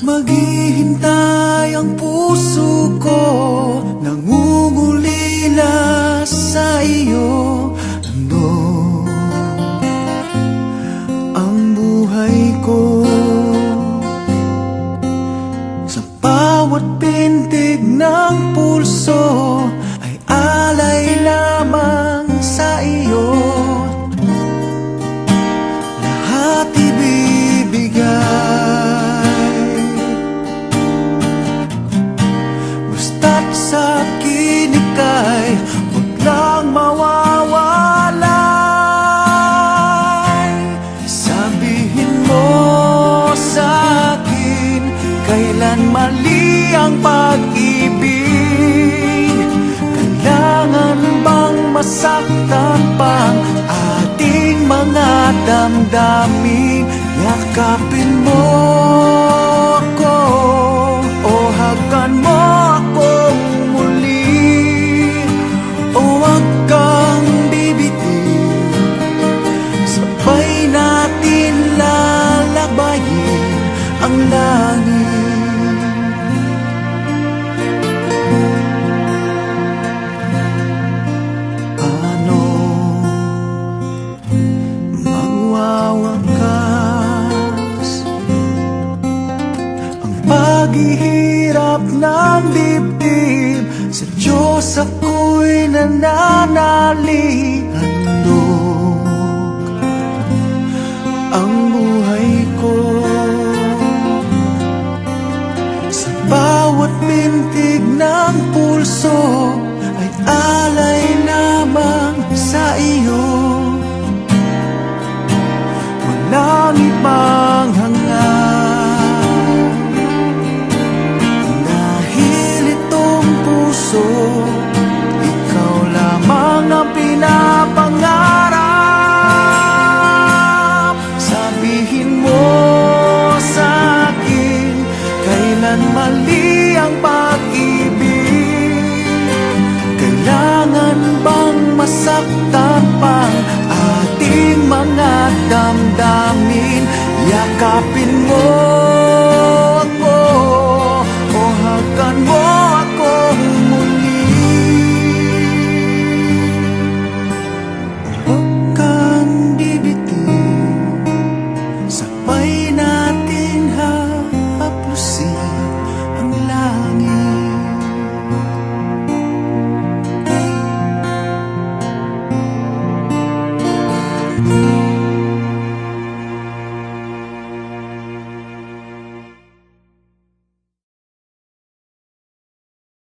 Maghihintay ang puso ko, nangungulila sa iyo. Ano ang buhay ko? Sa bawat pintig ng pulso ay alay lamang sa iyo. Lahat ibibigay, sa akin ika'y huwag lang mawawalay. Sabihin mo sa akin, kailan mali ang pag-ibig? Kailangan bang masaktan pang ating mga damdamin? Yakapin mo ako o hagan mo akong ang langit. Paano magwawakas ang paghihirap ng dibdib? Sa Diyos ako'y nananalig. Handog ang buhay ko, bawat pintig ng pulso ay alay lamang sa iyo. Walang ibang hangad, dahil itong puso, ikaw lamang ang pinapangarap. Sabihin mo sa akin, kailan mali ang pag-ibig? Kailangan bang masaktan pang ating mga damdamin? Yakapin mo ako o hagan mo akong muli. Huwag kang bibitin, sabay natin hapusin ang langit.